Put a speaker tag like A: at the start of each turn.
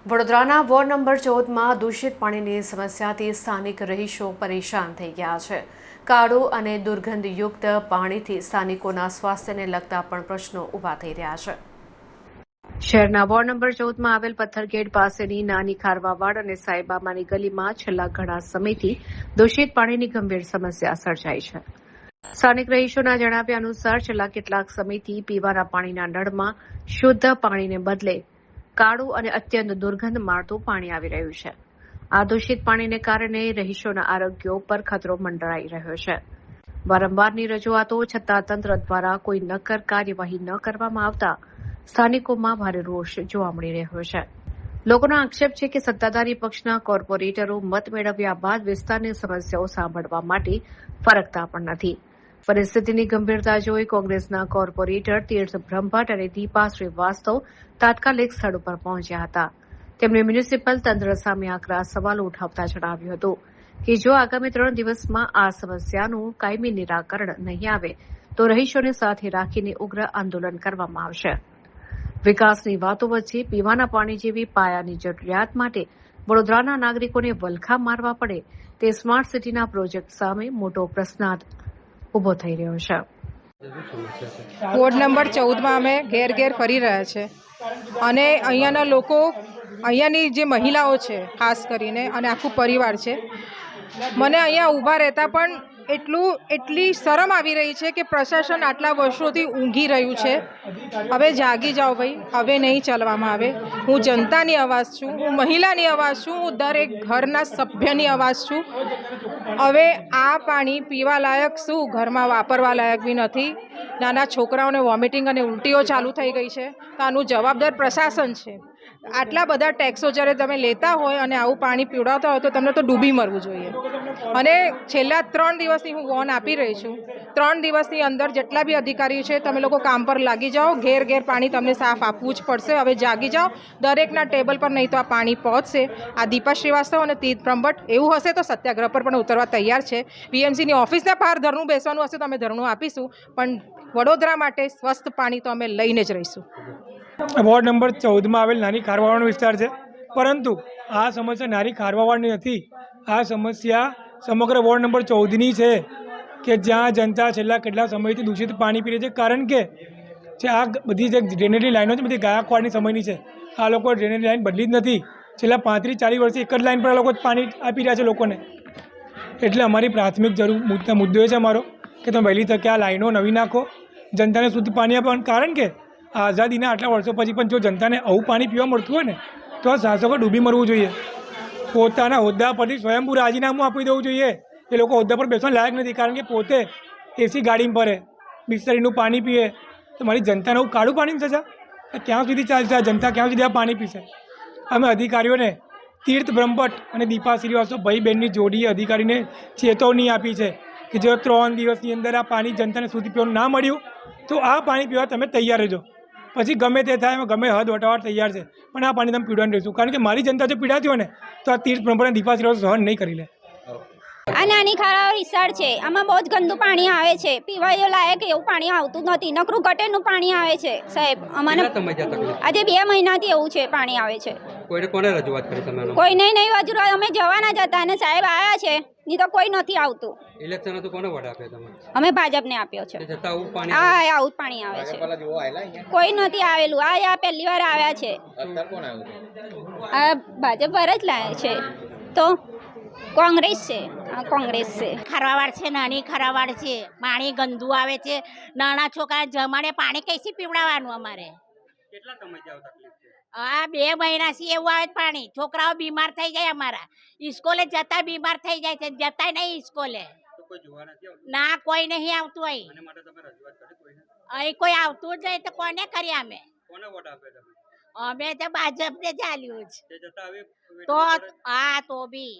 A: વડોદરાના ward number 14માં દૂષિત પાણીની સમસ્યાથી સ્થાનિક રહીશો પરેશાન થઈ ગયા છે. કાળું અને દુર્ગંધયુક્ત પાણીથી સ્થાનિકોના સ્વાસ્થ્યને લગતા પણ પ્રશ્નો ઊભા થઈ રહ્યા છે. શહેરના વોર્ડ નંબર 14માં આવેલ પથ્થરગેટ પાસેની નાની ખારવાવાડ અને સાંઈબાબાની ગલીમાં છેલ્લા ઘણા સમયથી દૂષિત પાણીની ગંભીર સમસ્યા સર્જાઈ છે. સ્થાનિક રહીશોના જણાવ્યા અનુસાર છેલ્લા કેટલાક સમયથી પીવાના પાણીના નળમાં શુદ્ધ પાણીને બદલે કાળું અને અત્યંત દુર્ગંધ મારતું પાણી આવી રહ્યું છે. આ દૂષિત પાણીને કારણે રહીશોના આરોગ્ય ઉપર ખતરો મંડરાઈ રહ્યો છે. વારંવારની રજૂઆતો છતાં તંત્ર દ્વારા કોઈ નક્કર કાર્યવાહી ન કરવામાં આવતા સ્થાનિકોમાં ભારે રોષ જોવા મળી રહ્યો છે. લોકોનો આક્ષેપ છે કે સત્તાધારી પક્ષના કોર્પોરેટરો મત મેળવ્યા બાદ વિસ્તારની સમસ્યાઓ સાંભળવા માટે ફરકતા પણ નથી. પરિસ્થિતિની ગંભીરતા જોઈ કોંગ્રેસના કોર્પોરેટર તીર્થ બ્રહ્મભટ્ટ અને દીપા શ્રીવાસ્તવ તાત્કાલિક સ્થળ ઉપર પહોંચ્યા હતા. તેમણે મ્યુનિસિપલ તંત્ર સામે આકરા સવાલો ઉઠાવતા જણાવ્યું હતું કે જો આગામી 3 દિવસમાં આ સમસ્યાનું કાયમી નિરાકરણ નહીં આવે તો રહીશોને સાથે રાખીને ઉગ્ર આંદોલન કરવામાં આવશે. વિકાસની વાતો વચ્ચે પીવાના પાણી જેવી પાયાની જરૂરિયાત માટે વડોદરાના નાગરિકોને વલખા મારવા પડે તે સ્માર્ટ સિટીના પ્રોજેક્ટ સામે મોટો પ્રશ્નાર્થ ઉભો થઈ રહ્યો છે.
B: વોર્ડ નંબર 14માં અમે ઘેર ઘેર ફરી રહ્યા છે અને અહીંયાના લોકો, અહીંયાની જે મહિલાઓ છે ખાસ કરીને અને આખું પરિવાર છે, મને અહીંયા ઊભા રહેતા પણ એટલી શરમ આવી રહી છે કે પ્રશાસન આટલા વર્ષોથી ઊંઘી રહ્યું છે. હવે જાગી જાઓ ભાઈ, હવે નહીં ચાલવામાં આવે. હું જનતાની અવાજ છું, હું મહિલાની અવાજ છું, હું દરેક ઘરના સભ્યની અવાજ છું. હવે આ પાણી પીવા લાયક શું, ઘરમાં વાપરવા લાયક બી નથી. નાના છોકરાઓને વોમિટિંગ અને ઉલટીઓ ચાલુ થઈ ગઈ છે. તો આનું જવાબદાર પ્રશાસન છે. આટલા બધા ટેક્સો જ્યારે તમે લેતા હોય અને આવું પાણી પીવડાવતા હોય તો તમને તો ડૂબી મરવું જોઈએ. અને છેલ્લા 3 દિવસથી હું વોર્ન આપી રહી છું. 3 દિવસની અંદર જેટલા બી અધિકારીઓ છે તમે લોકો કામ પર લાગી જાઓ. ઘેર ઘેર પાણી તમને સાફ આપવું જ પડશે. હવે જાગી જાઓ. દરેકના ટેબલ પર નહીં તો આ પાણી પહોંચશે. આ દીપા શ્રીવાસ્તવ અને તીર્થ બ્રહ્મભટ્ટ એવું હશે તો સત્યાગ્રહ પર પણ ઉતરવા તૈયાર છે. વીએમસીની ઓફિસના બહાર ધરણું બેસવાનું હશે તો અમે ધરણું આપીશું, પણ વડોદરા માટે સ્વસ્થ પાણી તો અમે લઈને જ રહીશું.
C: વોર્ડ નંબર 14માં આવેલ નાની ખારવાવાડનો વિસ્તાર છે, પરંતુ આ સમસ્યા નાની ખારવાવાડની નથી. આ સમસ્યા સમગ્ર વોર્ડ નંબર 14ની છે કે જ્યાં જનતા છેલ્લા કેટલા સમયથી દૂષિત પાણી પી રહી છે. કારણ કે આ બધી જે ડ્રેનેજની લાઈનો છે બધી ગાયકવાડની સમયની છે. આ લોકો ડ્રેનેજ લાઈન બદલી જ નથી. છેલ્લા 35-40 વર્ષથી એક જ લાઈન પર આ લોકો પાણી આપી રહ્યા છે લોકોને. એટલે અમારી પ્રાથમિક મુદ્દો એ છે અમારો કે તમે વહેલી તકે આ લાઈનો નવી નાખો, જનતાને શુદ્ધ પાણી આપવાનું. કારણ કે આઝાદીના આટલા વર્ષો પછી પણ જો જનતાને આવું પાણી પીવા મળતું હોય ને તો આ શાસકો ડૂબી મરવું જોઈએ. પોતાના હોદ્દા પરથી સ્વયંભૂ રાજીનામું આપી દેવું જોઈએ. એ લોકો હોદ્દા પર બેસવા લાયક નથી, કારણ કે પોતે એસી ગાડીમાં ફરે, બિસ્લરીનું પાણી પીએ. તો મારી જનતાને આવું કાળું પાણી થશે? ક્યાં સુધી ચાલશે? આ જનતા ક્યાં સુધી આ પાણી પીશે? અમે અધિકારીઓને તીર્થ બ્રહ્મભટ્ટ અને દીપા શ્રીવાસ્તવ ભાઈ બહેનની જોડી અધિકારીને ચેતવણી આપી છે કે જો 3 દિવસની અંદર આ પાણી જનતાને શુદ્ધ પીવાનું ના મળ્યું તો આ પાણી પીવા તમે તૈયાર રહેજો. પછી ગમે તે થાય, ગમે હદ વટાવટ તૈયાર છે, પણ આ પાણી તમે પીવાનું રહીશું. કારણ કે મારી જનતા જો પીડાતી હોય ને તો આ તીર્થ બ્રહ્મભટ્ટ અને દીપા શ્રીવાસ્તવ સહન નહીં કરી લે.
D: આ નાની ખારવાવાડ વિસ્તાર છે, આમાં બહુ જ ગંદુ પાણી આવે છે. પીવા લાયક એવું પાણી આવતું નથી, નકરું ગટરનું પાણી આવે છે. સાહેબ, અમને આજે 2 મહિનાથી એવું છે, પાણી આવે છે.
E: કોઈને રજૂઆત કરી તમે?
D: કોઈને નહીં રજૂઆત, અમે જવાના જ હતા અને સાહેબ આવ્યા છે, નહીં તો કોઈ નથી આવતું.
E: ઇલેક્શન હતું, કોને વોટ આપ્યો તમે?
D: અમે ભાજપને આપ્યો છે. હા, આવું પાણી આવે છે. કોઈ નથી આવેલું. આ પહેલી વાર આવ્યા છે. આ ભાજપ પર જ લાવે છે. તો કોંગ્રેસ છે. કોંગ્રેસ છે.
F: ખારવાવાડ છે, નાની ખારવાવાડ છે. પાણી ગંદુ આવે છે. નાના છોકરા જમાડે પાણી કઈથી પીવડાવવાનું અમારે?
E: કેટલા સમયથી આવું તકલીફ છે?
F: આ 2 મહિનાથી એવું આવે પાણી. છોકરાઓ બીમાર થઈ જાય. અમારા સ્કૂલે જતા બીમાર થઈ જાય છે, જતા નહીં સ્કૂલે. ના, કોઈ નહીં આવતું અહીં. અહીં કોઈ આવતું જ નહીં તો કોને કરીએ અમે? અમે તો ભાજપને ચાલ્યું જ. તો હા, તો બી